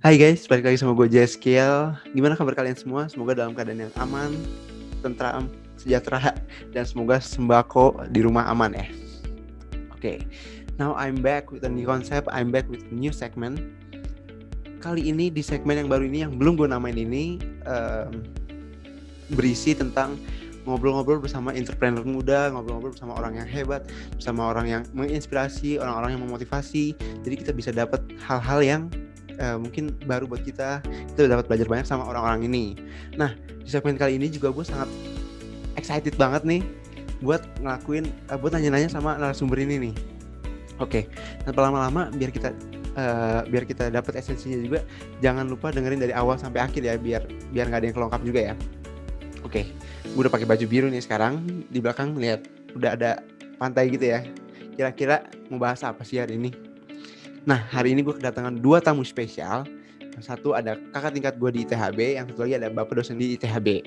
Hai guys, balik lagi sama gue Jeskiel. Gimana kabar kalian semua? Semoga dalam keadaan yang aman, tentram, sejahtera, dan semoga sembako di rumah aman ya. Oke, now I'm back with a new concept. I'm back with a new segment. Kali ini di segmen yang baru ini, yang belum gue namain ini, berisi tentang ngobrol-ngobrol bersama entrepreneur muda, ngobrol-ngobrol bersama orang yang hebat, bersama orang yang menginspirasi, orang-orang yang memotivasi. Jadi kita bisa dapat hal-hal yang mungkin baru buat kita dapat belajar banyak sama orang-orang ini. Nah, di segmen kali ini juga gue sangat excited banget nih buat ngelakuin, buat nanya-nanya sama narasumber ini nih. Oke, tanpa lama-lama biar kita dapat esensinya juga, jangan lupa dengerin dari awal sampai akhir ya, biar nggak ada yang kelongkap juga ya. Oke, gue udah pakai baju biru nih sekarang. Di belakang lihat udah ada pantai gitu ya. Kira-kira mau bahas apa sih hari ini? Nah, hari ini gue kedatangan 2 tamu spesial. Yang satu ada kakak tingkat gue di ITHB, yang satu lagi ada bapak dosen di ITHB.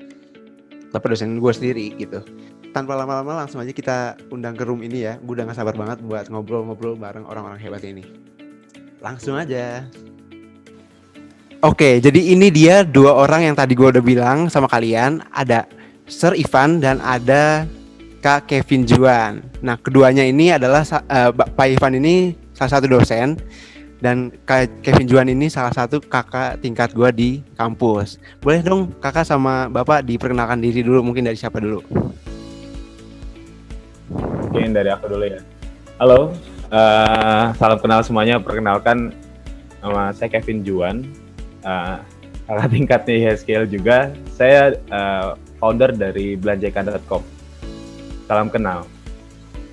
Bapak dosen gue sendiri gitu. Tanpa lama-lama langsung aja kita undang ke room ini ya. Gue udah gak sabar banget buat ngobrol-ngobrol bareng orang-orang hebat ini. Langsung aja. Oke, jadi ini dia 2 orang yang tadi gue udah bilang sama kalian. Ada Sir Ivan dan ada Kak Kevin Juan. Nah, keduanya ini adalah Pak Ivan ini salah satu dosen, dan Kak Kevin Juan ini salah satu kakak tingkat gue di kampus. Boleh dong kakak sama bapak diperkenalkan diri dulu, mungkin dari siapa dulu? Mungkin dari aku dulu ya. Halo, salam kenal semuanya. Perkenalkan, nama saya Kevin Juan, kakak tingkatnya IHSKL juga. Saya founder dari belanjaikan.com. Salam kenal.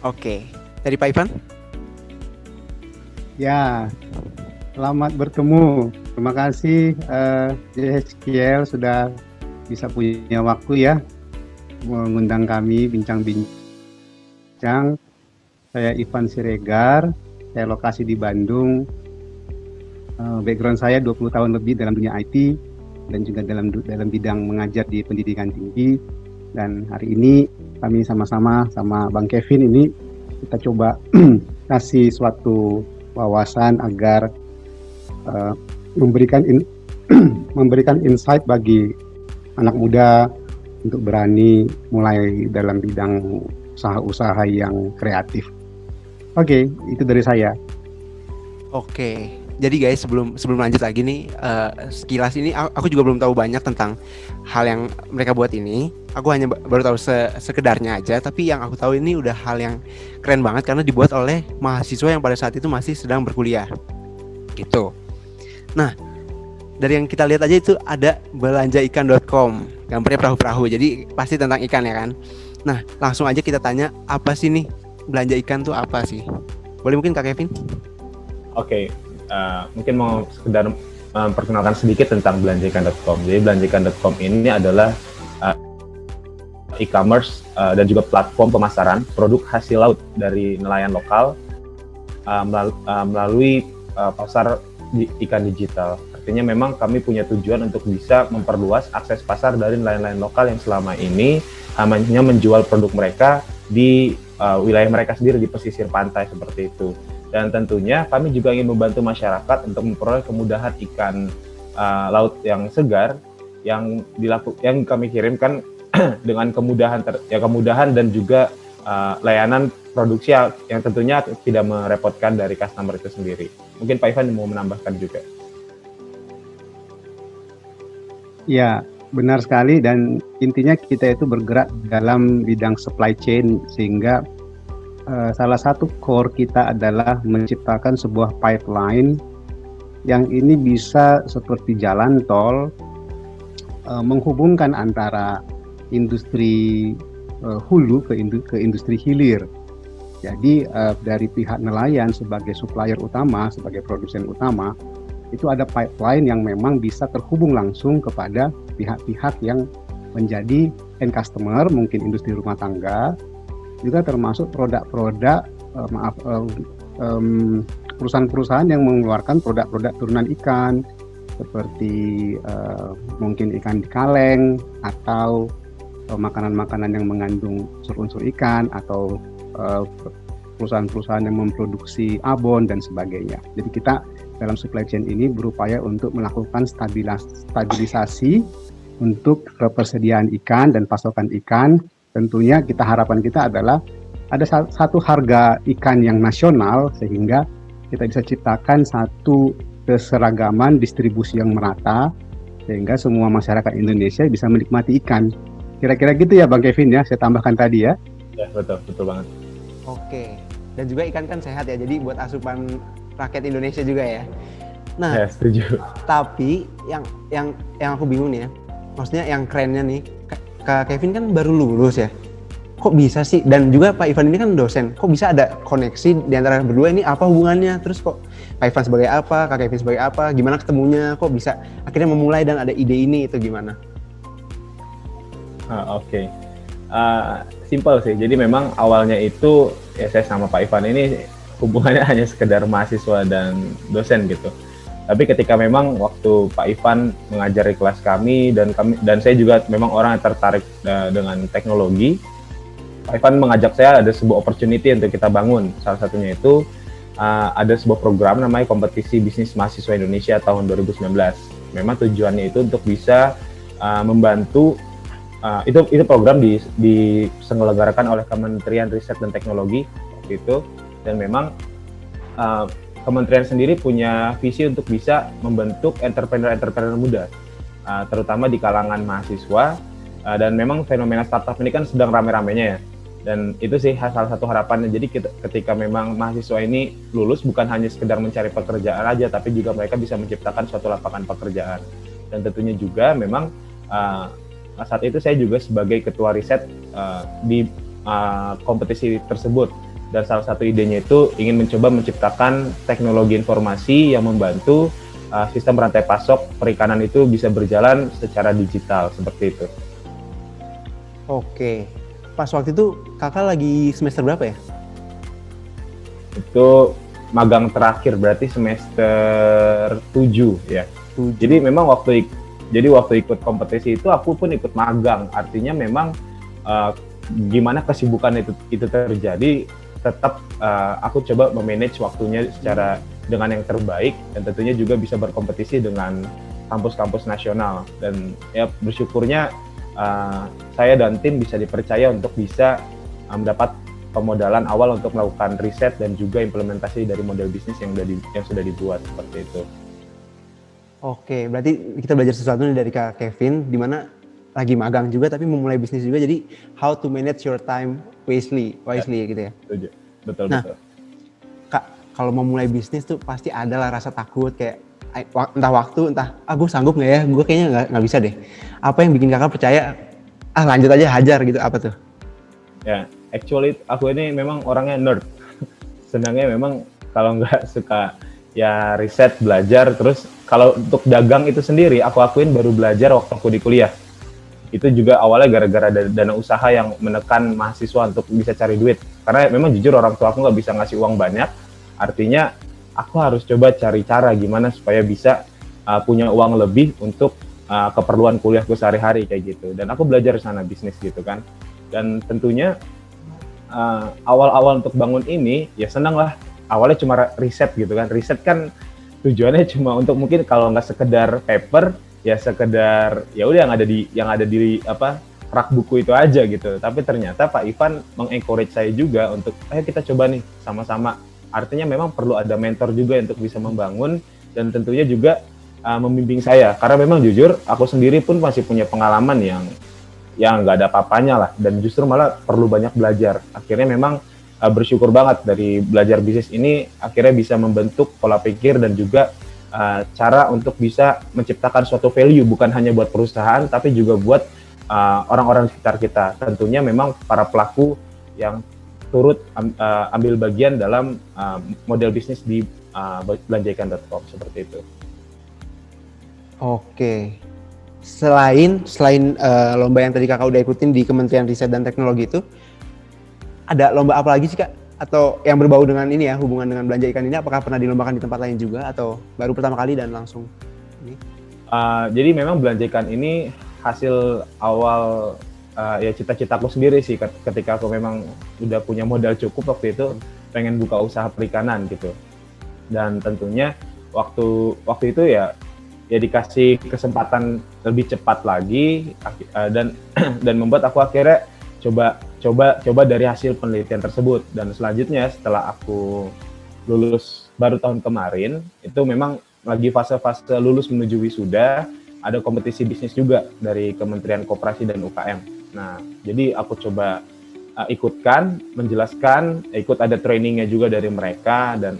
Oke, dari Pak Ivan? Ya, selamat bertemu. Terima kasih JSKL sudah bisa punya waktu ya mengundang kami bincang-bincang. Saya Ivan Siregar, saya lokasi di Bandung. Background saya 20 tahun lebih dalam dunia IT dan juga dalam bidang mengajar di pendidikan tinggi. Dan hari ini kami sama-sama sama Bang Kevin ini kita coba kasih suatu wawasan agar memberikan insight bagi anak muda untuk berani mulai dalam bidang usaha-usaha yang kreatif. Oke, itu dari saya. Oke, jadi guys, sebelum lanjut lagi nih, sekilas ini aku juga belum tahu banyak tentang hal yang mereka buat ini. Aku hanya baru tahu sekedarnya aja, tapi yang aku tahu ini udah hal yang keren banget karena dibuat oleh mahasiswa yang pada saat itu masih sedang berkuliah gitu. Nah, dari yang kita lihat aja itu ada belanjaikan.com, gambarnya perahu-perahu, jadi pasti tentang ikan ya kan. Nah, langsung aja kita tanya, apa sih nih belanja ikan tuh apa sih? Boleh mungkin Kak Kevin? Oke, mungkin mau sekedar memperkenalkan sedikit tentang belanjaikan.com. Jadi belanjaikan.com ini adalah e-commerce dan juga platform pemasaran produk hasil laut dari nelayan lokal melalui pasar ikan digital. Artinya memang kami punya tujuan untuk bisa memperluas akses pasar dari nelayan-nelayan lokal yang selama ini hanya menjual produk mereka di wilayah mereka sendiri di pesisir pantai seperti itu. Dan tentunya kami juga ingin membantu masyarakat untuk memperoleh kemudahan ikan laut yang segar yang kami kirimkan dengan kemudahan dan juga layanan produksi yang tentunya tidak merepotkan dari customer itu sendiri. Mungkin Pak Ivan mau menambahkan juga. Ya, benar sekali, dan intinya kita itu bergerak dalam bidang supply chain, sehingga salah satu core kita adalah menciptakan sebuah pipeline yang ini bisa seperti jalan tol menghubungkan antara industri hulu ke industri hilir. Jadi dari pihak nelayan sebagai supplier utama, sebagai produsen utama, itu ada pipeline yang memang bisa terhubung langsung kepada pihak-pihak yang menjadi end customer, mungkin industri rumah tangga, juga termasuk produk-produk perusahaan-perusahaan yang mengeluarkan produk-produk turunan ikan seperti mungkin ikan di kaleng atau makanan-makanan yang mengandung unsur-unsur ikan, atau perusahaan-perusahaan yang memproduksi abon dan sebagainya. Jadi kita dalam supply chain ini berupaya untuk melakukan stabilisasi untuk ketersediaan ikan dan pasokan ikan. Tentunya harapan kita adalah ada satu harga ikan yang nasional sehingga kita bisa ciptakan satu keseragaman distribusi yang merata sehingga semua masyarakat Indonesia bisa menikmati ikan. Kira-kira gitu ya Bang Kevin ya, saya tambahkan tadi ya. Ya, betul banget. Oke. Dan juga ikan kan sehat ya, jadi buat asupan rakyat Indonesia juga ya. Nah, Ya, setuju. tapi yang aku bingung nih ya, maksudnya yang kerennya nih, Kak Kevin kan baru lulus ya. Kok bisa sih? Dan juga Pak Ivan ini kan dosen. Kok bisa ada koneksi di antara berdua ini? Apa hubungannya? Terus kok Pak Ivan sebagai apa? Kak Kevin sebagai apa? Gimana ketemunya? Kok bisa akhirnya memulai dan ada ide ini? Itu gimana? Oke. Simple sih. Jadi memang awalnya itu ya saya sama Pak Ivan ini hubungannya hanya sekedar mahasiswa dan dosen gitu. Tapi ketika memang waktu Pak Ivan mengajar di kelas kami dan saya juga memang orang yang tertarik dengan teknologi, Pak Ivan mengajak saya ada sebuah opportunity untuk kita bangun. Salah satunya itu ada sebuah program namanya Kompetisi Bisnis Mahasiswa Indonesia tahun 2019. Memang tujuannya itu untuk bisa membantu itu program diselenggarakan oleh Kementerian Riset dan Teknologi waktu itu, dan memang kementerian sendiri punya visi untuk bisa membentuk entrepreneur muda, terutama di kalangan mahasiswa, dan memang fenomena startup ini kan sedang rame-ramenya ya. Dan itu sih salah satu harapannya. Jadi ketika memang mahasiswa ini lulus bukan hanya sekedar mencari pekerjaan aja, tapi juga mereka bisa menciptakan suatu lapangan pekerjaan. Dan tentunya juga memang saat itu saya juga sebagai ketua riset di kompetisi tersebut. Dan salah satu idenya itu ingin mencoba menciptakan teknologi informasi yang membantu sistem rantai pasok perikanan itu bisa berjalan secara digital seperti itu. Oke. Pas waktu itu kakak lagi semester berapa ya? Itu magang terakhir, berarti semester 7 ya. 7. Jadi memang waktu ikut kompetisi itu aku pun ikut magang. Artinya memang gimana kesibukan itu terjadi, tetap aku coba memanage waktunya secara dengan yang terbaik, dan tentunya juga bisa berkompetisi dengan kampus-kampus nasional. Dan ya bersyukurnya saya dan tim bisa dipercaya untuk bisa mendapat pemodalan awal untuk melakukan riset dan juga implementasi dari model bisnis yang sudah dibuat seperti itu. Oke, berarti kita belajar sesuatu nih dari Kak Kevin, di mana lagi magang juga tapi memulai bisnis juga, jadi how to manage your time wisely gitu ya. Betul. Kak, kalau mau mulai bisnis tuh pasti ada lah rasa takut, kayak entah waktu, entah gue sanggup nggak ya, gue kayaknya nggak bisa deh. Apa yang bikin kakak percaya, lanjut aja hajar gitu, apa tuh? Ya, actually aku ini memang orangnya nerd. Senangnya memang kalau nggak suka ya riset, belajar. Terus kalau untuk dagang itu sendiri, aku akuin baru belajar waktu aku di kuliah. Itu juga awalnya gara-gara dana usaha yang menekan mahasiswa untuk bisa cari duit. Karena memang jujur orang tua aku nggak bisa ngasih uang banyak, artinya aku harus coba cari cara gimana supaya bisa punya uang lebih untuk keperluan kuliahku sehari-hari kayak gitu. Dan aku belajar di sana bisnis gitu kan. Dan tentunya awal-awal untuk bangun ini ya senang lah. Awalnya cuma riset gitu kan. Riset kan tujuannya cuma untuk mungkin kalau nggak sekedar paper, ya sekedar ya udah yang ada di rak buku itu aja gitu. Tapi ternyata Pak Ivan mengencourage saya juga untuk ayo kita coba nih sama-sama. Artinya memang perlu ada mentor juga untuk bisa membangun, dan tentunya juga membimbing saya. Karena memang jujur aku sendiri pun masih punya pengalaman yang nggak ada apa-apanya lah, dan justru malah perlu banyak belajar. Akhirnya memang bersyukur banget dari belajar bisnis ini akhirnya bisa membentuk pola pikir dan juga cara untuk bisa menciptakan suatu value bukan hanya buat perusahaan tapi juga buat orang-orang sekitar kita. Tentunya memang para pelaku yang turut ambil bagian dalam model bisnis di belanjaikan.com seperti itu. Oke. Selain lomba yang tadi kakak udah ikutin di Kementerian Riset dan Teknologi itu, ada lomba apa lagi sih Kak? Atau yang berbau dengan ini ya, hubungan dengan belanja ikan ini, apakah pernah dilombakan di tempat lain juga atau baru pertama kali dan langsung ini? Jadi memang belanja ikan ini hasil awal ya cita-citaku sendiri sih, ketika aku memang udah punya modal cukup waktu itu pengen buka usaha perikanan gitu. Dan tentunya waktu itu ya dikasih kesempatan lebih cepat lagi, dan dan membuat aku akhirnya coba dari hasil penelitian tersebut. Dan selanjutnya setelah aku lulus baru tahun kemarin, itu memang lagi fase-fase lulus menuju wisuda, ada kompetisi bisnis juga dari Kementerian Koperasi dan UKM. Nah, jadi aku coba ikutkan, menjelaskan, ikut ada trainingnya juga dari mereka, dan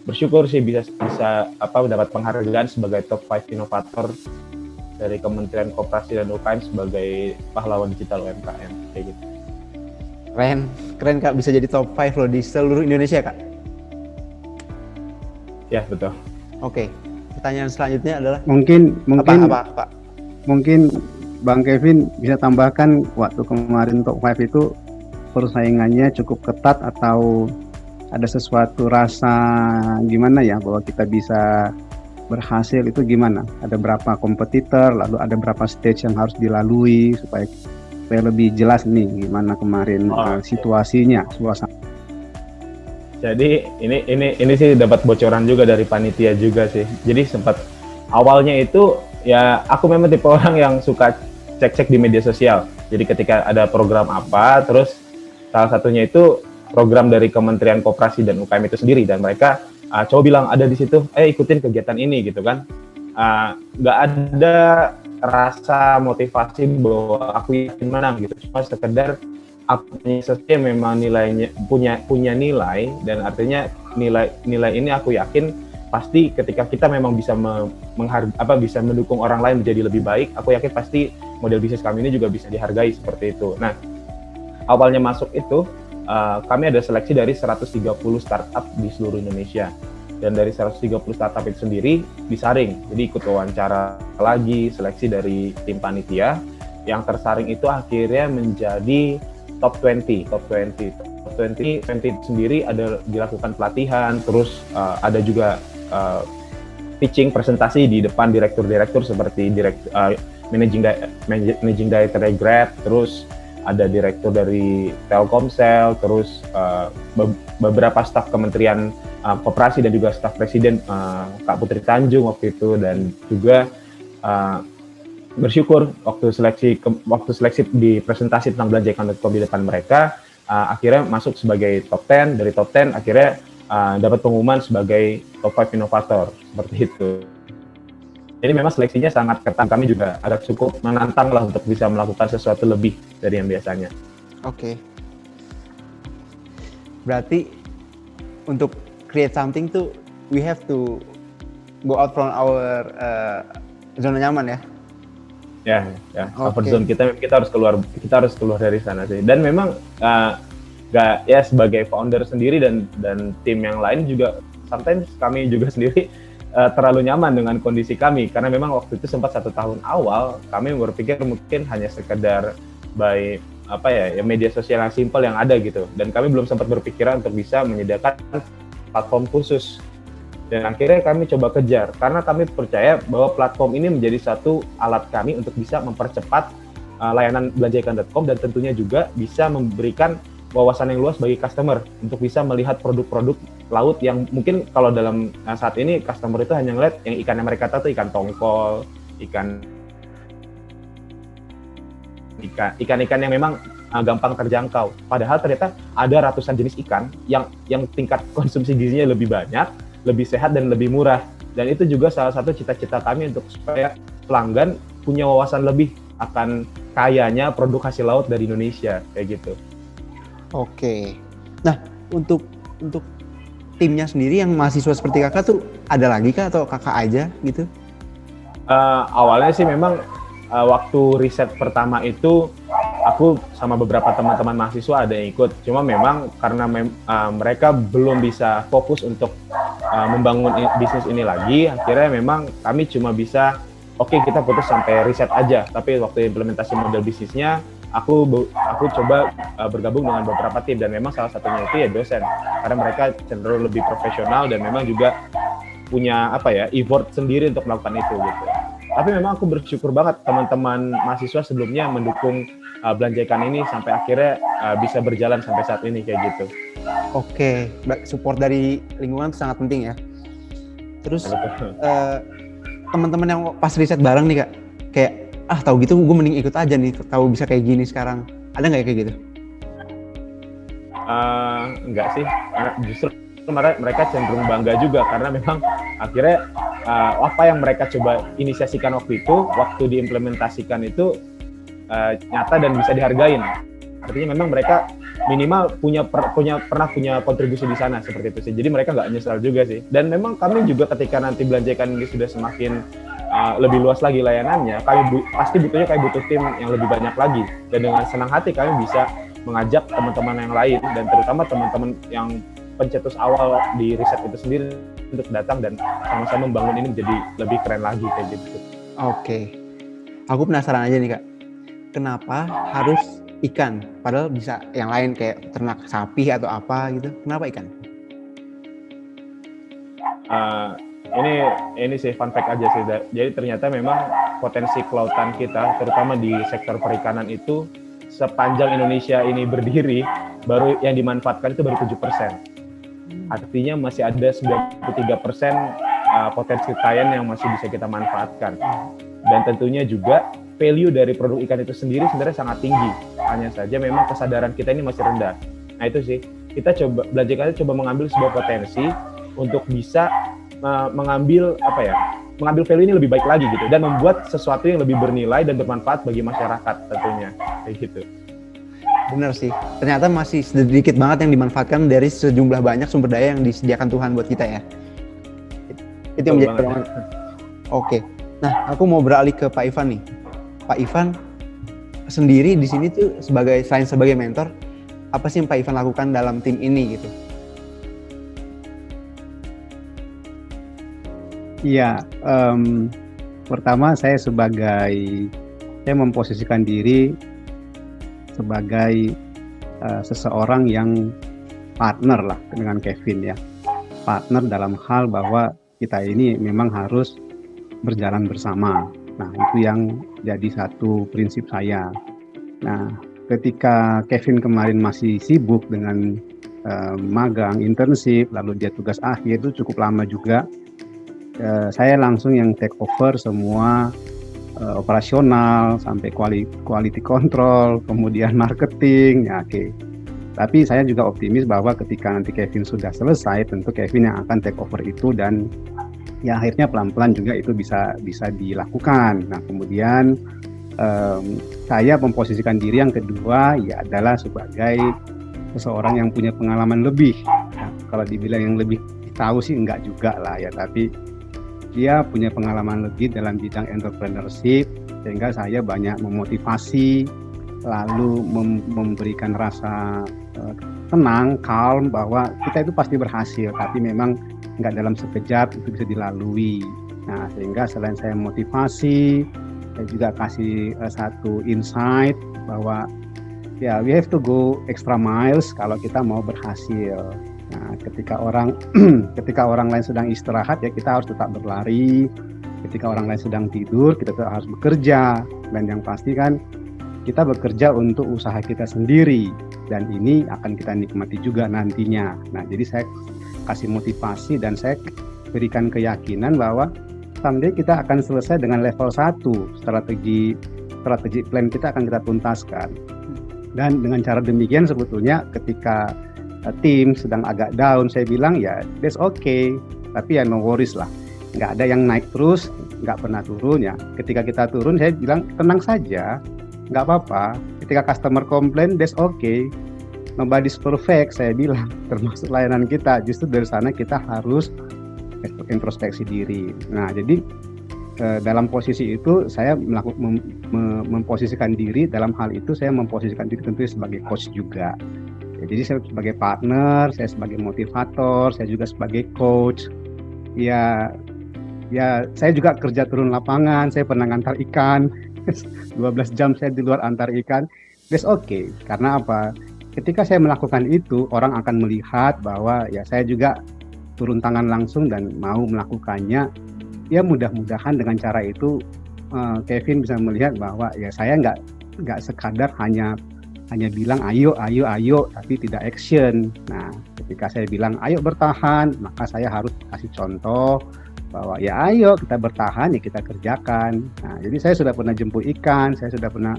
bersyukur sih bisa dapat penghargaan sebagai top 5 inovator dari Kementerian Koperasi dan UKM sebagai pahlawan digital UMKM kayak gitu. Keren Kak, bisa jadi top 5 loh di seluruh Indonesia Kak. Ya, betul. Oke. Pertanyaan selanjutnya adalah mungkin apa? Mungkin Bang Kevin bisa tambahkan, waktu kemarin top 5 itu persaingannya cukup ketat atau ada sesuatu rasa gimana ya bahwa kita bisa berhasil, itu gimana? Ada berapa kompetitor, lalu ada berapa stage yang harus dilalui supaya lebih jelas nih gimana kemarin situasinya, suasana. Jadi ini sih dapat bocoran juga dari panitia juga sih. Jadi sempat awalnya itu ya aku memang tipe orang yang suka cek-cek di media sosial. Jadi ketika ada program apa, terus salah satunya itu program dari Kementerian Koperasi dan UKM itu sendiri, dan mereka coba bilang ada di situ, ikutin kegiatan ini gitu kan. Nggak ada rasa motivasi bahwa aku yakin menang gitu, cuma sekedar sesuatu yang memang nilainya punya nilai, dan artinya nilai ini aku yakin pasti ketika kita memang bisa bisa mendukung orang lain menjadi lebih baik, aku yakin pasti model bisnis kami ini juga bisa dihargai seperti itu. Nah, awalnya masuk itu kami ada seleksi dari 130 startup di seluruh Indonesia, dan dari 130 startup itu sendiri disaring, jadi ikut wawancara lagi, seleksi dari tim panitia. Yang tersaring itu akhirnya menjadi top 20 sendiri ada dilakukan pelatihan, terus ada juga pitching presentasi di depan direktur-direktur seperti managing director Grab, terus ada direktur dari Telkomsel, terus beberapa staf Kementerian Koperasi dan juga staf Presiden Kak Putri Tanjung waktu itu, dan juga bersyukur waktu seleksi di presentasi tentang belanjaikan.com di depan mereka, akhirnya masuk sebagai top 10. Dari top 10 akhirnya dapat pengumuman sebagai top 5 inovator seperti itu. Jadi memang seleksinya sangat ketat, kami juga agak cukup menantang lah untuk bisa melakukan sesuatu lebih dari yang biasanya. Oke. Berarti untuk create something tuh we have to go out from our zona nyaman ya. Ya, comfort zone kita harus keluar dari sana sih. Dan memang sebagai founder sendiri dan tim yang lain juga sometimes kami juga sendiri terlalu nyaman dengan kondisi kami, karena memang waktu itu sempat 1 tahun awal kami berpikir mungkin hanya sekedar media sosial yang simpel yang ada gitu, dan kami belum sempat berpikiran untuk bisa menyediakan platform khusus. Dan akhirnya kami coba kejar, karena kami percaya bahwa platform ini menjadi satu alat kami untuk bisa mempercepat layanan belanjaikan.com, dan tentunya juga bisa memberikan wawasan yang luas bagi customer untuk bisa melihat produk-produk laut yang mungkin kalau dalam saat ini customer itu hanya ngeliat yang ikan yang mereka tahu tuh ikan tongkol, ikan-ikan yang memang gampang terjangkau. Padahal ternyata ada ratusan jenis ikan yang tingkat konsumsi gizinya lebih banyak, lebih sehat dan lebih murah. Dan itu juga salah satu cita-cita kami untuk supaya pelanggan punya wawasan lebih akan kayanya produk hasil laut dari Indonesia kayak gitu. Oke. Nah, untuk timnya sendiri yang mahasiswa seperti kakak tuh ada lagi kah atau kakak aja gitu? Awalnya sih memang waktu riset pertama itu aku sama beberapa teman-teman mahasiswa ada yang ikut. Cuma memang karena mereka belum bisa fokus untuk membangun bisnis ini lagi, akhirnya memang kami cuma bisa kita putus sampai riset aja. Tapi waktu implementasi model bisnisnya aku coba bergabung dengan beberapa tim, dan memang salah satunya itu ya dosen, karena mereka cenderung lebih profesional dan memang juga punya effort sendiri untuk melakukan itu gitu. Tapi memang aku bersyukur banget teman-teman mahasiswa sebelumnya mendukung belanjaikan ini sampai akhirnya bisa berjalan sampai saat ini kayak gitu. Oke, support dari lingkungan sangat penting ya. Terus Betul. teman-teman yang pas riset bareng nih Kak, kayak tahu gitu gue mending ikut aja nih, tahu bisa kayak gini sekarang. Ada nggak ya kayak gitu? Enggak sih, justru mereka cenderung bangga juga karena memang akhirnya apa yang mereka coba inisiasikan waktu itu, waktu diimplementasikan itu nyata dan bisa dihargain. Artinya memang mereka minimal pernah punya kontribusi di sana seperti itu sih. Jadi mereka nggak nyesal juga sih. Dan memang kami juga ketika nanti Belanja Ikan ini sudah semakin lebih luas lagi layanannya, kami pasti butuh tim yang lebih banyak lagi. Dan dengan senang hati kami bisa mengajak teman-teman yang lain dan terutama teman-teman yang pencetus awal di riset itu sendiri untuk datang dan sama-sama membangun ini menjadi lebih keren lagi kayak gitu. Oke. Aku penasaran aja nih Kak. Kenapa harus ikan? Padahal bisa yang lain kayak ternak sapi atau apa gitu. Kenapa ikan? Ini sih fun fact aja sih. Jadi ternyata memang potensi kelautan kita, terutama di sektor perikanan itu sepanjang Indonesia ini berdiri, baru yang dimanfaatkan itu baru 7%. Artinya masih ada 93% potensi kekayaan yang masih bisa kita manfaatkan. Dan tentunya juga value dari produk ikan itu sendiri sebenarnya sangat tinggi. Hanya saja memang kesadaran kita ini masih rendah. Nah itu sih, kita Belanja Ikan coba mengambil sebuah potensi untuk bisa mengambil value ini lebih baik lagi gitu dan membuat sesuatu yang lebih bernilai dan bermanfaat bagi masyarakat tentunya kayak gitu. Bener sih, ternyata masih sedikit banget yang dimanfaatkan dari sejumlah banyak sumber daya yang disediakan Tuhan buat kita ya. Itu yang menjadi pertanyaan. Oke, nah aku mau beralih ke Pak Ivan nih. Pak Ivan sendiri di sini tuh selain sebagai mentor, apa sih yang Pak Ivan lakukan dalam tim ini gitu? Iya, pertama saya memposisikan diri sebagai seseorang yang partner lah dengan Kevin ya. Partner dalam hal bahwa kita ini memang harus berjalan bersama. Nah, itu yang jadi satu prinsip saya. Nah, ketika Kevin kemarin masih sibuk dengan magang, internship, lalu dia tugas akhir itu cukup lama juga. Saya langsung yang take over semua operasional sampai quality control, kemudian marketing. Ya, oke. Tapi saya juga optimis bahwa ketika nanti Kevin sudah selesai, tentu Kevin yang akan take over itu dan ya akhirnya pelan-pelan juga itu bisa dilakukan. Nah, kemudian saya memposisikan diri yang kedua ya adalah sebagai seseorang yang punya pengalaman lebih. Nah, kalau dibilang yang lebih tahu sih enggak juga lah ya, tapi dia punya pengalaman lebih dalam bidang entrepreneurship sehingga saya banyak memotivasi lalu memberikan rasa tenang, calm bahwa kita itu pasti berhasil, tapi memang nggak dalam sekejap itu bisa dilalui. Nah, sehingga selain saya motivasi, saya juga kasih satu insight bahwa ya we have to go extra miles kalau kita mau berhasil. Nah, ketika orang lain sedang istirahat ya kita harus tetap berlari. Ketika orang lain sedang tidur kita tetap harus bekerja. Dan yang pasti kan kita bekerja untuk usaha kita sendiri dan ini akan kita nikmati juga nantinya. Nah, jadi saya kasih motivasi dan saya berikan keyakinan bahwa someday kita akan selesai dengan level 1. Strategi plan kita akan kita tuntaskan. Dan dengan cara demikian sebetulnya ketika tim sedang agak down, saya bilang ya that's okay, tapi ya no worries lah, nggak ada yang naik terus, nggak pernah turun ya. Ketika kita turun saya bilang tenang saja, nggak apa-apa. Ketika customer komplain that's okay, nobody's perfect saya bilang, termasuk layanan kita. Justru dari sana kita harus introspeksi diri. Nah, jadi dalam posisi itu saya memposisikan diri, dalam hal itu saya memposisikan diri tentunya sebagai coach juga. Jadi saya sebagai partner, saya sebagai motivator, saya juga sebagai coach. Ya saya juga kerja turun lapangan, saya pernah ngantar ikan, 12 jam saya di luar antar ikan. That's okay, karena apa? Ketika saya melakukan itu, orang akan melihat bahwa ya saya juga turun tangan langsung dan mau melakukannya. Ya mudah-mudahan dengan cara itu Kevin bisa melihat bahwa ya saya nggak sekadar hanya bilang ayo, tapi tidak action. Nah, ketika saya bilang ayo bertahan, maka saya harus kasih contoh, bahwa ya ayo kita bertahan, ya kita kerjakan. Nah, jadi saya sudah pernah jemput ikan, saya sudah pernah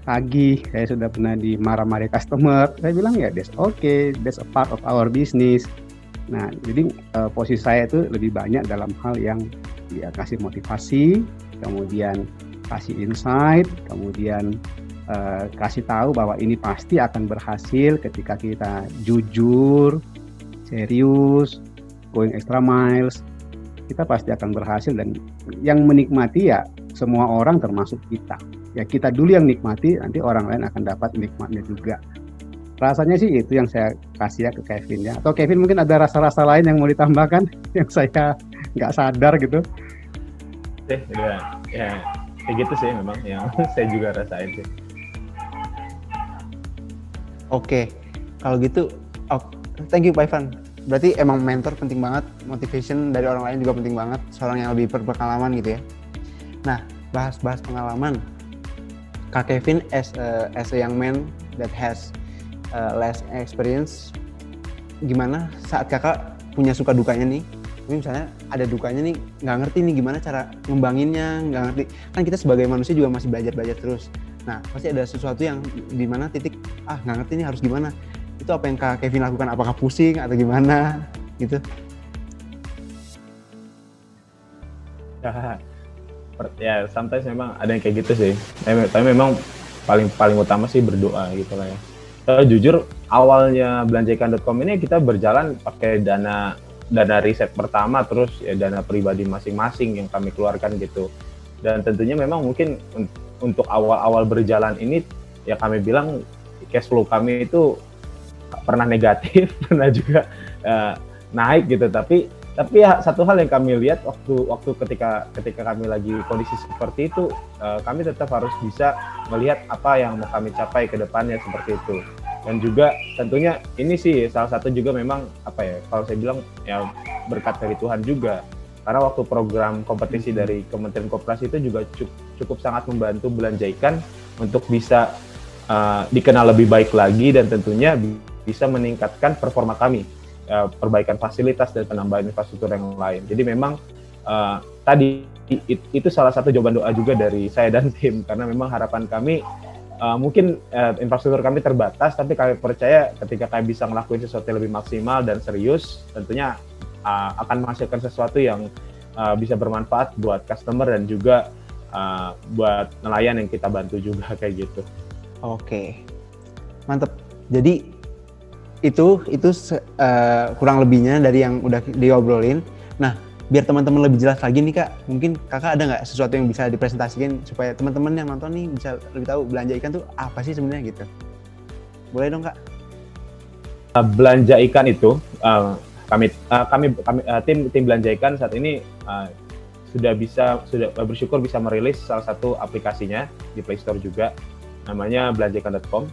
tagih, saya sudah pernah dimarah-marah customer. Saya bilang ya that's okay, that's a part of our business. Nah, jadi posisi saya itu lebih banyak dalam hal yang ya kasih motivasi, kemudian kasih insight, kemudian kasih tahu bahwa ini pasti akan berhasil ketika kita jujur, serius, going extra miles. Kita pasti akan berhasil, dan yang menikmati ya semua orang termasuk kita. Ya kita dulu yang nikmati, nanti orang lain akan dapat nikmatnya juga. Rasanya sih itu yang saya kasih ya ke Kevin ya. Atau Kevin mungkin ada rasa-rasa lain yang mau ditambahkan yang saya nggak sadar gitu. Ya kayak gitu sih memang yang saya juga rasain sih. Oke, kalau gitu, thank you Pak Ivan. Berarti emang mentor penting banget, motivation dari orang lain juga penting banget, seorang yang lebih berpengalaman gitu ya. Nah, bahas-bahas pengalaman, Kak Kevin as a young man that has less experience, gimana saat kakak punya suka dukanya nih? Misalnya ada dukanya nih, nggak ngerti nih gimana cara ngembanginnya, nggak ngerti. Kan kita sebagai manusia juga masih belajar terus. Nah, pasti ada sesuatu yang dimana titik, nggak ngerti nih harus gimana. Itu apa yang Kak Kevin lakukan? Apakah pusing atau gimana gitu? Ya, sometimes memang ada yang kayak gitu sih. Tapi memang paling utama sih berdoa gitu lah ya. Jujur, awalnya belanjaikan.com ini kita berjalan pakai dana riset pertama, terus ya dana pribadi masing-masing yang kami keluarkan gitu. Dan tentunya memang mungkin untuk awal-awal berjalan ini ya kami bilang cash flow kami itu pernah negatif, pernah juga naik gitu. Tapi ya satu hal yang kami lihat waktu ketika kami lagi kondisi seperti itu, kami tetap harus bisa melihat apa yang mau kami capai ke depannya seperti itu. Dan juga tentunya ini sih salah satu juga memang kalau saya bilang ya berkat dari Tuhan juga. Karena waktu program kompetisi dari Kementerian Koperasi itu juga cukup sangat membantu Belanjaikan untuk bisa dikenal lebih baik lagi, dan tentunya bisa meningkatkan performa kami, perbaikan fasilitas dan penambahan infrastruktur yang lain. Jadi memang tadi itu salah satu jawaban doa juga dari saya dan tim, karena memang harapan kami mungkin infrastruktur kami terbatas, tapi kami percaya ketika kami bisa ngelakuin sesuatu yang lebih maksimal dan serius, tentunya akan menghasilkan sesuatu yang bisa bermanfaat buat customer dan juga buat nelayan yang kita bantu juga kayak gitu. Oke, mantep. Jadi itu kurang lebihnya dari yang udah diobrolin. Nah, biar teman-teman lebih jelas lagi nih Kak, mungkin Kakak ada nggak sesuatu yang bisa dipresentasikan supaya teman-teman yang nonton nih bisa lebih tahu belanja ikan tuh apa sih sebenarnya gitu? Boleh dong Kak? Belanja ikan itu kami tim belanja ikan saat ini sudah bersyukur bisa merilis salah satu aplikasinya di Play Store juga, namanya belanjaikan.com.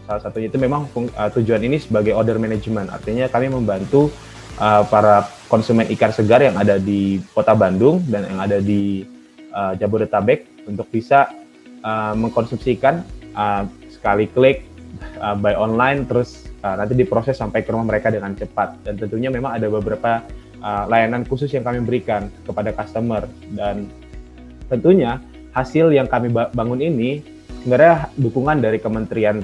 Salah satunya itu memang tujuan ini sebagai order management, artinya kami membantu para konsumen ikan segar yang ada di Kota Bandung dan yang ada di Jabodetabek untuk bisa mengkonsumsi ikan sekali klik, buy online, terus nanti diproses sampai ke rumah mereka dengan cepat. Dan tentunya memang ada beberapa layanan khusus yang kami berikan kepada customer, dan tentunya hasil yang kami bangun ini sebenarnya dukungan dari Kementerian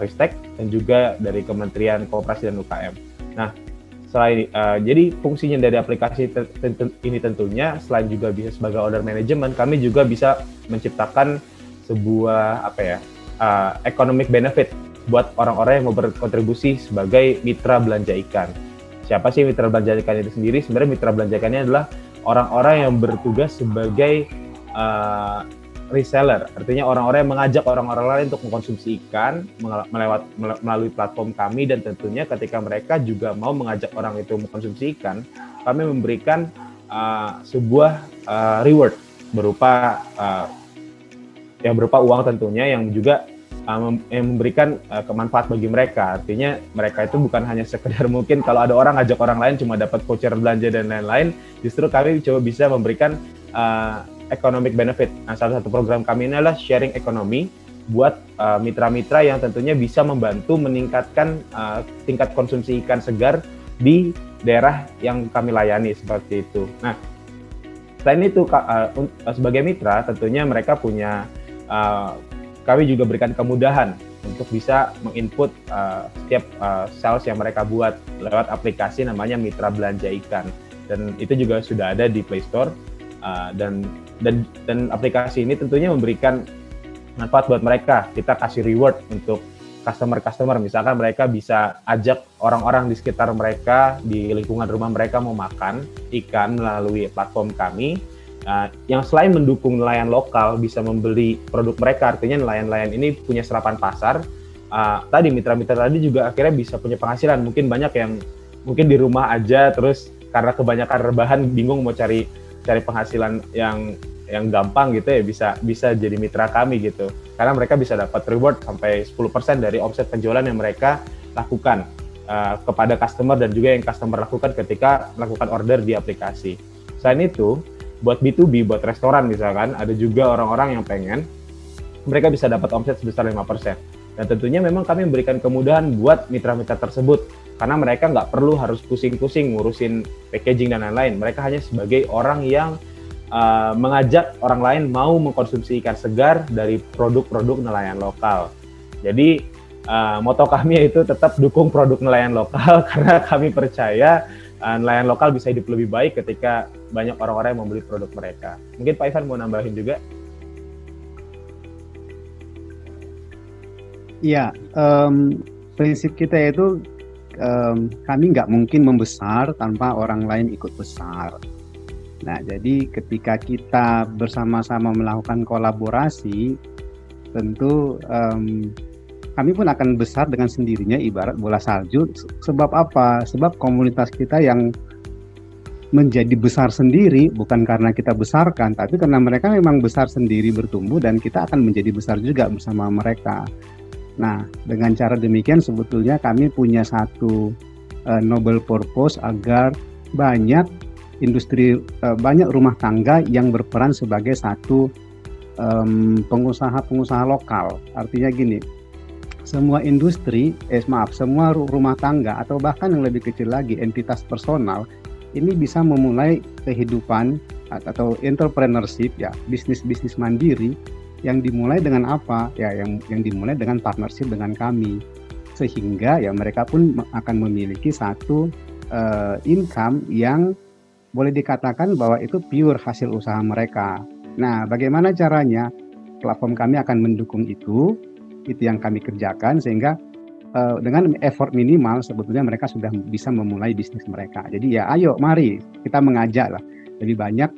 Ristek dan juga dari Kementerian Koperasi dan UKM. Nah, jadi fungsinya dari aplikasi ini tentunya selain juga bisa sebagai order management, kami juga bisa menciptakan sebuah economic benefit buat orang-orang yang mau berkontribusi sebagai mitra belanja ikan. Siapa sih mitra belanja ikan itu sendiri? Sebenarnya mitra belanja ikannya adalah orang-orang yang bertugas sebagai reseller, artinya orang-orang yang mengajak orang-orang lain untuk mengkonsumsi ikan melalui platform kami, dan tentunya ketika mereka juga mau mengajak orang itu mengkonsumsi ikan, kami memberikan sebuah reward berupa uang tentunya, yang juga yang memberikan kemanfaat bagi mereka. Artinya mereka itu bukan hanya sekedar mungkin kalau ada orang ngajak orang lain cuma dapat voucher belanja dan lain-lain, justru kami coba bisa memberikan economic benefit. Nah, salah satu program kami ini adalah sharing ekonomi buat mitra-mitra yang tentunya bisa membantu meningkatkan tingkat konsumsi ikan segar di daerah yang kami layani seperti itu. Nah, Selain itu sebagai mitra tentunya mereka punya kami juga berikan kemudahan untuk bisa menginput setiap sales yang mereka buat lewat aplikasi namanya Mitra Belanja Ikan, dan itu juga sudah ada di Play Store, dan aplikasi ini tentunya memberikan manfaat buat mereka. Kita kasih reward untuk customer, misalkan mereka bisa ajak orang-orang di sekitar mereka, di lingkungan rumah mereka mau makan ikan melalui platform kami, yang selain mendukung nelayan lokal bisa membeli produk mereka, artinya nelayan-nelayan ini punya serapan pasar. Tadi mitra-mitra tadi juga akhirnya bisa punya penghasilan. Mungkin banyak yang mungkin di rumah aja terus karena kebanyakan rebahan bingung mau cari penghasilan yang gampang gitu ya, bisa jadi mitra kami gitu. Karena mereka bisa dapat reward sampai 10% dari omset penjualan yang mereka lakukan kepada customer, dan juga yang customer lakukan ketika melakukan order di aplikasi. Selain itu, buat B2B, buat restoran misalkan, ada juga orang-orang yang pengen mereka bisa dapat omset sebesar 5%. Dan tentunya memang kami memberikan kemudahan buat mitra-mitra tersebut, karena mereka nggak perlu harus pusing-pusing ngurusin packaging dan lain-lain. Mereka hanya sebagai orang yang mengajak orang lain mau mengkonsumsi ikan segar dari produk-produk nelayan lokal. Jadi moto kami itu tetap dukung produk nelayan lokal, karena kami percaya nelayan lokal bisa hidup lebih baik ketika banyak orang-orang yang membeli produk mereka. Mungkin Pak Ivan mau nambahin juga? Iya, prinsip kita itu kami nggak mungkin membesar tanpa orang lain ikut besar. Nah, jadi ketika kita bersama-sama melakukan kolaborasi, tentu kami pun akan besar dengan sendirinya, ibarat bola salju. Sebab apa? Sebab komunitas kita yang menjadi besar sendiri bukan karena kita besarkan, tapi karena mereka memang besar sendiri bertumbuh, dan kita akan menjadi besar juga bersama mereka. Nah, dengan cara demikian sebetulnya kami punya satu noble purpose agar banyak banyak rumah tangga yang berperan sebagai satu pengusaha-pengusaha lokal. Artinya gini, semua semua rumah tangga atau bahkan yang lebih kecil lagi, entitas personal, ini bisa memulai kehidupan atau entrepreneurship, ya, bisnis mandiri yang dimulai dengan apa? Ya, yang dimulai dengan partnership dengan kami. Sehingga ya mereka pun akan memiliki satu income yang boleh dikatakan bahwa itu pure hasil usaha mereka. Nah, bagaimana caranya? Platform kami akan mendukung itu yang kami kerjakan, sehingga dengan effort minimal sebetulnya mereka sudah bisa memulai bisnis mereka. Jadi ya ayo mari kita mengajak lah lebih banyak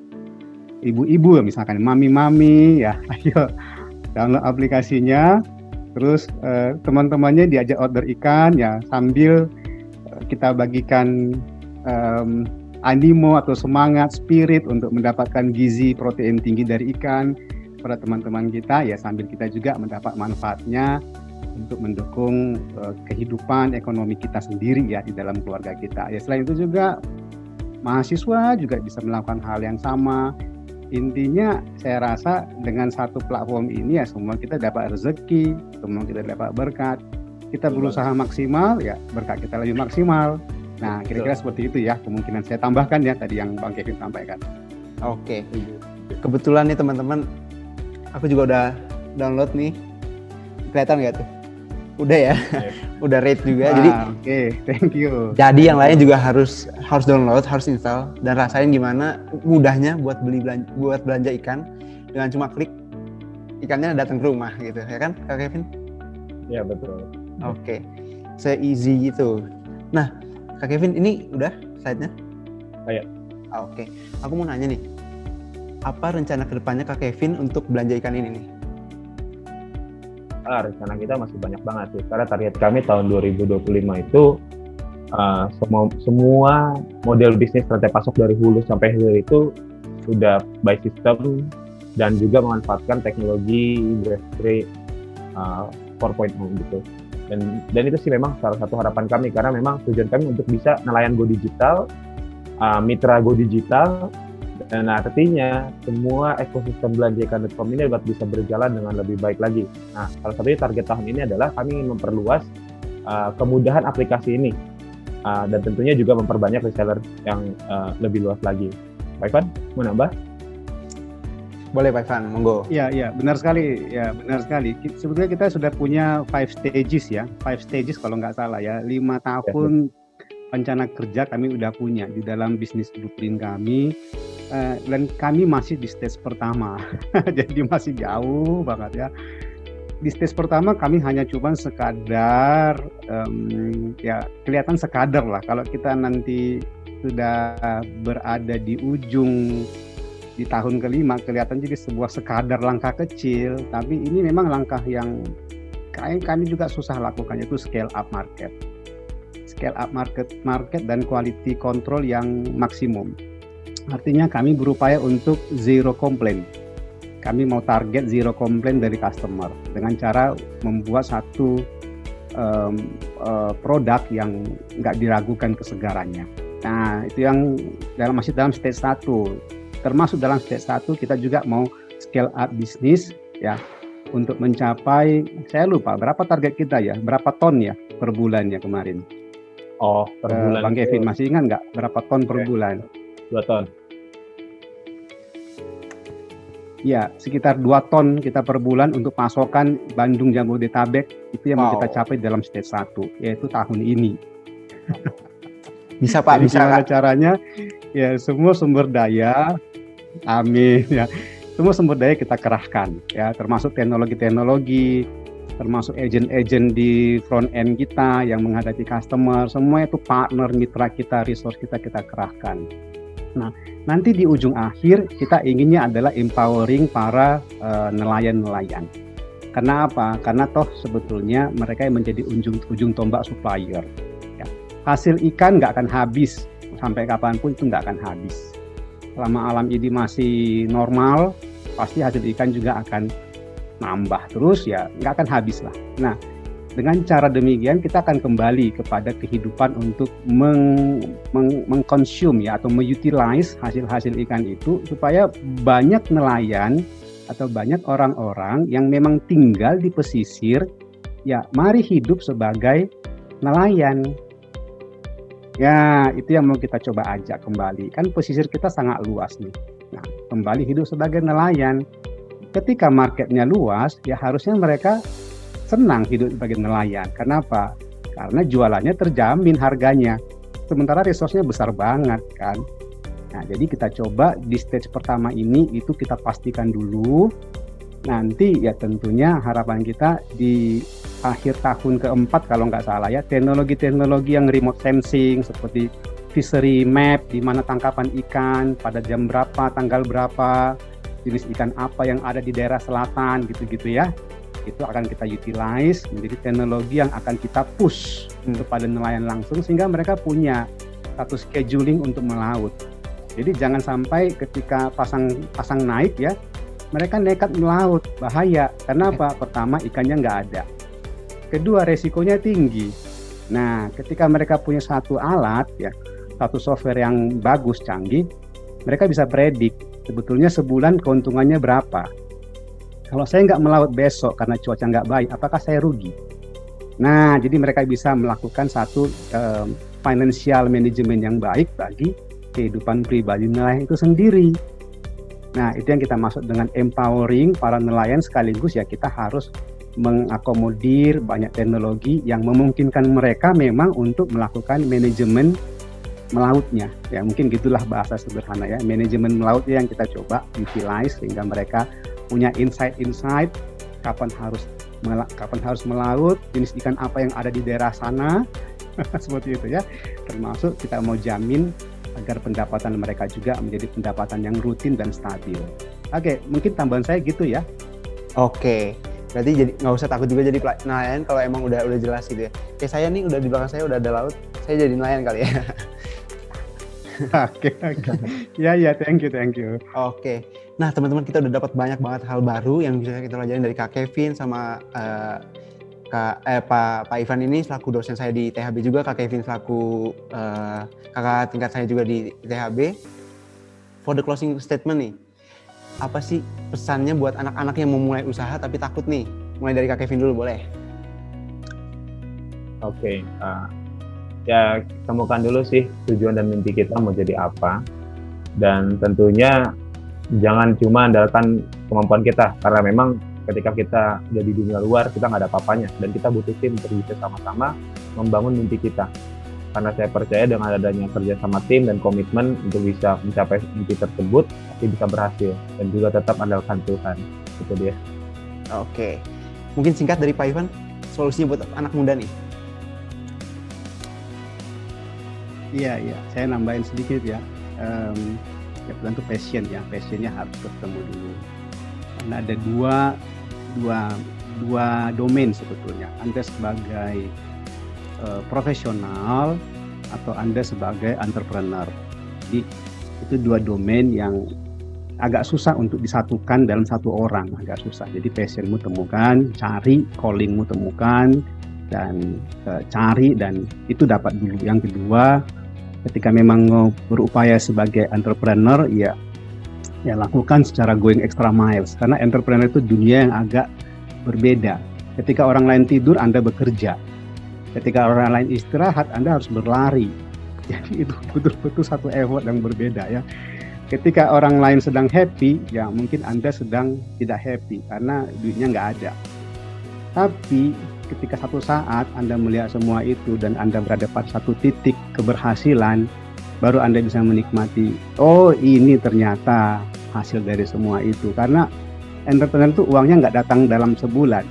ibu-ibu misalkan, mami-mami ya, ayo download aplikasinya, terus teman-temannya diajak order ikan ya, sambil kita bagikan animo atau semangat, spirit untuk mendapatkan gizi protein tinggi dari ikan pada teman-teman kita ya, sambil kita juga mendapat manfaatnya untuk mendukung kehidupan ekonomi kita sendiri ya di dalam keluarga kita. Ya, selain itu juga mahasiswa juga bisa melakukan hal yang sama. Intinya saya rasa dengan satu platform ini ya semua kita dapat rezeki, semua kita dapat berkat. Kita berusaha maksimal ya berkat kita lebih maksimal. Nah, kira-kira seperti itu ya kemungkinan saya tambahkan ya tadi yang Bang Kevin sampaikan. Oke. Kebetulan nih teman-teman, aku juga udah download nih. Kelihatan nggak tuh? Udah ya, udah rate juga. Jadi oke, thank you. Jadi yang lain juga harus download, harus install dan rasain gimana mudahnya buat belanja ikan dengan cuma klik ikannya datang ke rumah gitu, ya kan, Kak Kevin? Ya betul. Oke, se-easy gitu. Nah, Kak Kevin ini udah slide-nya? Iya. Oke, aku mau nanya nih, apa rencana kedepannya Kak Kevin untuk belanja ikan ini nih? Rencana kita masih banyak banget sih, karena target kami tahun 2025 itu semua model bisnis rantai pasok dari hulu sampai hilir itu sudah by system dan juga memanfaatkan teknologi industri 4.0 gitu. Dan itu sih memang salah satu harapan kami, karena memang tujuan kami untuk bisa nelayan go digital, mitra go digital, dan artinya semua ekosistem belanjaikan.com ini dapat bisa berjalan dengan lebih baik lagi. Nah, salah satunya target tahun ini adalah kami ingin memperluas kemudahan aplikasi ini dan tentunya juga memperbanyak reseller yang lebih luas lagi. Pak Ivan, mau nambah? Boleh Pak Ivan, monggo. Iya, benar sekali. Ya, benar sekali. Sebetulnya kita sudah punya 5 stages ya. 5 stages kalau nggak salah ya. 5 tahun rencana kerja kami udah punya di dalam bisnis blueprint kami. Dan kami masih di stage pertama. Jadi masih jauh banget ya. Di stage pertama kami hanya cuma sekadar ya kelihatan sekadar lah. Kalau kita nanti sudah berada di ujung di tahun kelima kelihatan jadi sebuah sekadar langkah kecil, tapi ini memang langkah yang kami juga susah lakukan, yaitu scale up market dan quality control yang maksimum. Artinya kami berupaya untuk zero complaint. Kami mau target zero complaint dari customer dengan cara membuat satu produk yang nggak diragukan kesegarannya. Nah, itu yang masih dalam stage 1. Termasuk dalam stage 1 kita juga mau scale up bisnis ya untuk mencapai, saya lupa berapa target kita ya, berapa ton ya per bulannya kemarin. Oh, per bulan. Bang Kevin masih ingat nggak berapa ton per bulan? 2 ton. Ya, sekitar 2 ton kita per bulan untuk pasokan Bandung Jabodetabek, itu yang mau kita capai dalam stage 1, yaitu tahun ini. Bisa Pak, jadi bisa gimana Kak? Caranya? Ya, semua sumber daya, amin ya. Semua sumber daya kita kerahkan ya, termasuk teknologi-teknologi, termasuk agent-agent di front end kita yang menghadapi customer, semua itu partner mitra kita, resource kita kerahkan. Nah, nanti di ujung akhir kita inginnya adalah empowering para nelayan-nelayan. Karena apa? Karena toh sebetulnya mereka yang menjadi ujung tombak supplier. Ya. Hasil ikan nggak akan habis sampai kapanpun, itu nggak akan habis. Selama alam ini masih normal, pasti hasil ikan juga akan nambah terus ya, nggak akan habis lah. Nah, dengan cara demikian kita akan kembali kepada kehidupan untuk mengkonsum ya atau mengutilize hasil-hasil ikan itu supaya banyak nelayan atau banyak orang-orang yang memang tinggal di pesisir ya mari hidup sebagai nelayan. Ya, itu yang mau kita coba ajak kembali. Kan pesisir kita sangat luas nih. Nah, kembali hidup sebagai nelayan. Ketika marketnya luas, ya harusnya mereka senang hidup sebagai nelayan. Kenapa? Karena jualannya terjamin harganya. Sementara resource-nya besar banget kan. Nah, jadi kita coba di stage pertama ini itu kita pastikan dulu. Nanti ya tentunya harapan kita di akhir tahun keempat kalau nggak salah ya, teknologi-teknologi yang remote sensing seperti fishery map, di mana tangkapan ikan, pada jam berapa, tanggal berapa, jenis ikan apa yang ada di daerah selatan gitu-gitu ya. Itu akan kita utilize menjadi teknologi yang akan kita push kepada nelayan langsung sehingga mereka punya satu scheduling untuk melaut. Jadi jangan sampai ketika pasang naik ya, mereka nekat melaut, bahaya. Karena apa? Pertama, ikannya nggak ada. Kedua, resikonya tinggi. Nah, ketika mereka punya satu alat, ya, satu software yang bagus, canggih, mereka bisa predik sebetulnya sebulan keuntungannya berapa. Kalau saya nggak melaut besok karena cuaca nggak baik, apakah saya rugi? Nah, jadi mereka bisa melakukan satu financial management yang baik bagi kehidupan pribadi nelayan itu sendiri. Nah, itu yang kita maksud dengan empowering para nelayan, sekaligus ya kita harus mengakomodir banyak teknologi yang memungkinkan mereka memang untuk melakukan manajemen melautnya. Ya, mungkin gitulah bahasa sederhana ya. Manajemen melautnya yang kita coba utilize sehingga mereka punya insight kapan harus melaut, jenis ikan apa yang ada di daerah sana. Seperti itu ya. Termasuk kita mau jamin agar pendapatan mereka juga menjadi pendapatan yang rutin dan stabil. Oke, mungkin tambahan saya gitu ya. Oke, berarti jadi nggak usah takut juga jadi nelayan kalau emang udah jelas gitu ya. Kayak saya nih udah di belakang saya udah ada laut, saya jadi nelayan kali ya. Oke. Ya, thank you. Oke, nah teman-teman kita udah dapat banyak banget hal baru yang bisa kita pelajarin dari Kak Kevin sama Pak Ivan ini selaku dosen saya di THB juga, Kak Kevin selaku kakak tingkat saya juga di THB. For the closing statement nih, apa sih pesannya buat anak-anak yang mau mulai usaha tapi takut nih? Mulai dari Kak Kevin dulu boleh? Oke, ya temukan dulu sih tujuan dan mimpi kita mau jadi apa. Dan tentunya jangan cuma andalkan kemampuan kita, karena memang ketika kita udah di dunia luar kita nggak ada apa-apanya, dan kita butuh tim untuk bisa sama-sama membangun mimpi kita. Karena saya percaya dengan adanya kerja sama tim dan komitmen untuk bisa mencapai mimpi tersebut pasti bisa berhasil, dan juga tetap andalkan Tuhan. Itu dia. Oke, mungkin singkat dari Pak Ivan, solusinya buat anak muda nih. Iya, saya nambahin sedikit ya. Ya tentu passionnya harus ketemu dulu. Karena ada dua domain sebetulnya. Anda sebagai profesional atau Anda sebagai entrepreneur. Jadi itu dua domain yang agak susah untuk disatukan dalam satu orang, agak susah. Jadi passionmu temukan, cari, callingmu temukan, dan cari, dan itu dapat dulu. Yang kedua, ketika memang berupaya sebagai entrepreneur, ya lakukan secara going extra miles, karena entrepreneur itu dunia yang agak berbeda. Ketika orang lain tidur, Anda bekerja. Ketika orang lain istirahat, Anda harus berlari. Jadi itu betul-betul satu effort yang berbeda ya. Ketika orang lain sedang happy, ya mungkin Anda sedang tidak happy karena duitnya nggak ada. Tapi ketika satu saat Anda melihat semua itu dan Anda berada pada satu titik keberhasilan, baru Anda bisa menikmati, oh ini ternyata hasil dari semua itu. Karena entrepreneur itu uangnya nggak datang dalam sebulan,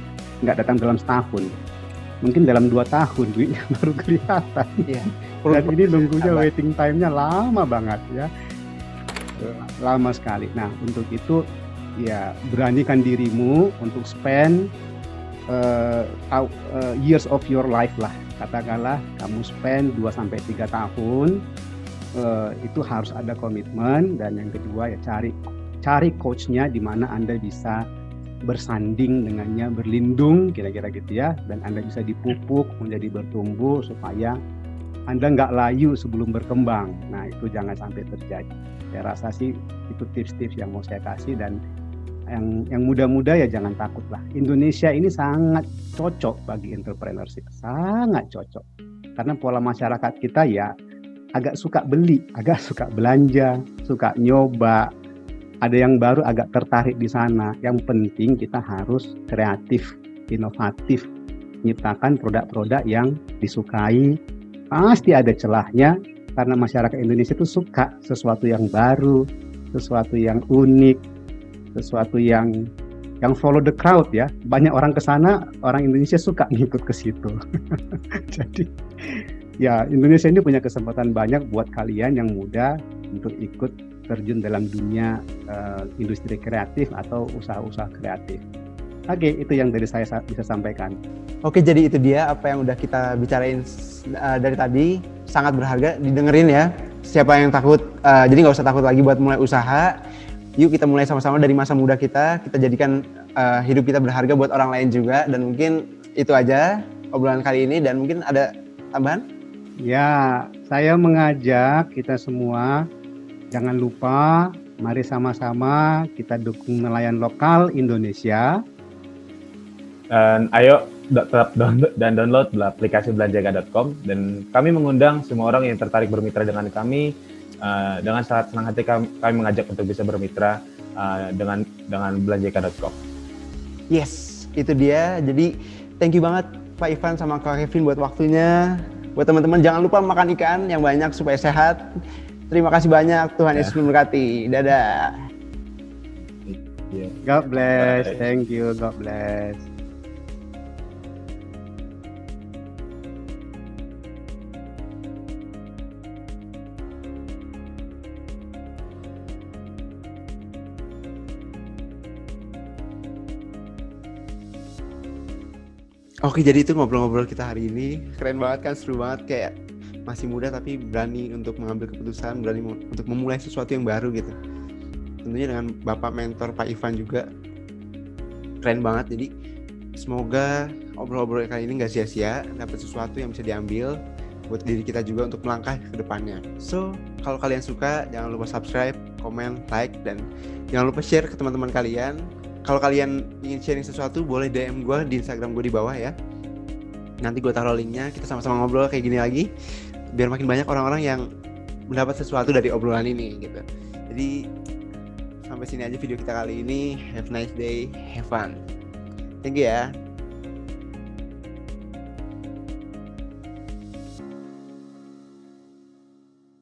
nggak datang dalam setahun, mungkin dalam 2 tahun duitnya baru kelihatan. Iya. Dan ini nunggunya waiting time-nya lama banget ya, lama sekali. Nah untuk itu ya beranikan dirimu untuk spend years of your life lah, katakanlah kamu spend 2-3 tahun, itu harus ada komitmen. Dan yang kedua ya cari coachnya di mana Anda bisa bersanding dengannya, berlindung kira-kira gitu ya, dan Anda bisa dipupuk menjadi bertumbuh supaya Anda nggak layu sebelum berkembang. Nah itu jangan sampai terjadi. Saya rasa sih itu tips-tips yang mau saya kasih. Dan yang muda-muda ya jangan takut lah. Indonesia ini sangat cocok bagi entrepreneurship, sangat cocok. Karena pola masyarakat kita ya agak suka beli, agak suka belanja, suka nyoba. Ada yang baru agak tertarik di sana. Yang penting kita harus kreatif, inovatif, menciptakan produk-produk yang disukai. Pasti ada celahnya karena masyarakat Indonesia itu suka sesuatu yang baru, sesuatu yang unik, sesuatu yang follow the crowd ya. Banyak orang ke sana, orang Indonesia suka ngikut ke situ. Jadi ya Indonesia ini punya kesempatan banyak buat kalian yang muda untuk ikut terjun dalam dunia industri kreatif atau usaha-usaha kreatif. Oke, itu yang dari saya bisa sampaikan. Oke, jadi itu dia apa yang udah kita bicarain dari tadi. Sangat berharga, didengerin ya. Siapa yang takut, jadi nggak usah takut lagi buat mulai usaha. Yuk kita mulai sama-sama dari masa muda kita jadikan hidup kita berharga buat orang lain juga. Dan mungkin itu aja obrolan kali ini, dan mungkin ada tambahan? Ya, saya mengajak kita semua, jangan lupa mari sama-sama kita dukung nelayan lokal Indonesia. Dan ayo tetap download aplikasi belanjaga.com, dan kami mengundang semua orang yang tertarik bermitra dengan kami. Dengan sangat senang hati kami mengajak untuk bisa bermitra dengan belanjaga.com. Yes, itu dia. Jadi thank you banget Pak Ivan sama Kak Kevin buat waktunya. Buat teman-teman jangan lupa makan ikan yang banyak supaya sehat. Terima kasih banyak, Tuhan Yesus memberkati. Dadah. God bless. Thank you. God bless. Oke, jadi itu ngobrol-ngobrol kita hari ini. Keren banget kan, seru banget, kayak masih muda tapi berani untuk mengambil keputusan, berani untuk memulai sesuatu yang baru gitu. Tentunya dengan Bapak mentor Pak Ivan juga keren banget. Jadi semoga obrol-obrol kali ini gak sia-sia, dapat sesuatu yang bisa diambil buat diri kita juga untuk melangkah ke depannya. So, kalau kalian suka jangan lupa subscribe, komen, like, dan jangan lupa share ke teman-teman kalian. Kalau kalian ingin sharing sesuatu, boleh DM gue di Instagram gue di bawah ya. Nanti gue taruh linknya, kita sama-sama ngobrol kayak gini lagi, biar makin banyak orang-orang yang mendapat sesuatu dari obrolan ini gitu. Jadi sampai sampai sini aja video kita kali ini. Have a nice day, have fun. Thank you ya.